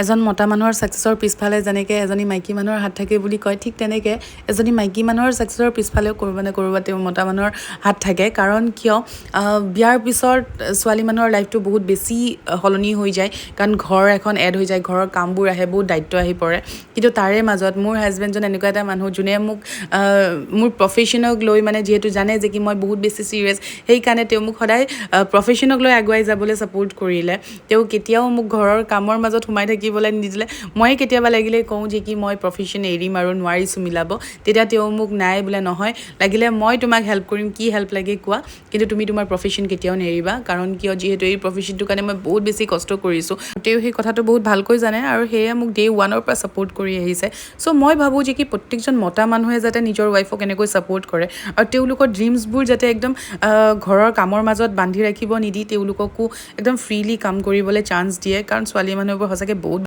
এজন মতা মানুহৰ সাকসেছৰ পিছফালে যেনেকৈ এজনী মাইকী মানুহৰ হাত থাকে বুলি কয়, ঠিক তেনেকৈ এজনী মাইকী মানুহৰ সাকসেছৰ পিছফালেও ক'ৰবাত নে ক'ৰবাত তেওঁ মতা মানুহৰ হাত থাকে। কাৰণ কিয় বিয়াৰ পিছত ছোৱালী মানুহৰ লাইফটো বহুত বেছি সলনি হৈ যায়, কাৰণ ঘৰ এখন এড হৈ যায়, ঘৰৰ কামবোৰ আহে, বহুত দায়িত্ব আহি পৰে। কিন্তু তাৰে মাজত মোৰ হাজবেণ্ডজন এনেকুৱা এটা মানুহ যোনে মোক মোৰ প্ৰফেশ্যনক লৈ মানে যিহেতু জানে যে কি মই বহুত বেছি চিৰিয়াছ, সেইকাৰণে তেওঁ মোক সদায় প্ৰফেশ্যনক লৈ আগুৱাই যাবলৈ ছাপোৰ্ট কৰিলে। তেওঁ কেতিয়াও মোক ঘৰৰ কামৰ মাজত সোমাই থাকিবলৈ নিদিলে। মই কেতিয়াবা লাগিলে কওঁ যে কি মই প্ৰফেশ্যন এৰিম আৰু নোৱাৰিছোঁ মিলাব, তেতিয়া তেওঁ মোক নাই বোলে নহয়, লাগিলে মই তোমাক হেল্প কৰিম, কি হেল্প লাগে কোৱা, কিন্তু তুমি তোমাৰ প্ৰফেশ্যন কেতিয়াও নেৰিবা। কাৰণ কিয় যিহেতু এই প্ৰফেশ্যনটোৰ কাৰণে মই বহুত বেছি কষ্ট কৰিছোঁ, তেওঁ সেই কথাটো বহুত ভালকৈ জানে আৰু সেয়ে মোক ডে 1 পৰা ছাপোৰ্ট কৰি আহিছে। চ' মই ভাবোঁ যে কি প্ৰত্যেকজন মতা মানুহে যাতে নিজৰ ৱাইফক এনেকৈ ছাপোৰ্ট কৰে আৰু তেওঁলোকৰ ড্ৰিমছবোৰ যাতে একদম ঘৰৰ কামৰ মাজত বান্ধি ৰাখিব নিদি তেওঁলোককো একদম ফ্ৰীলি কাম কৰিবলৈ চান্স দিয়ে। কাৰণ ছোৱালী মানুহবোৰ সঁচাকৈ বহুত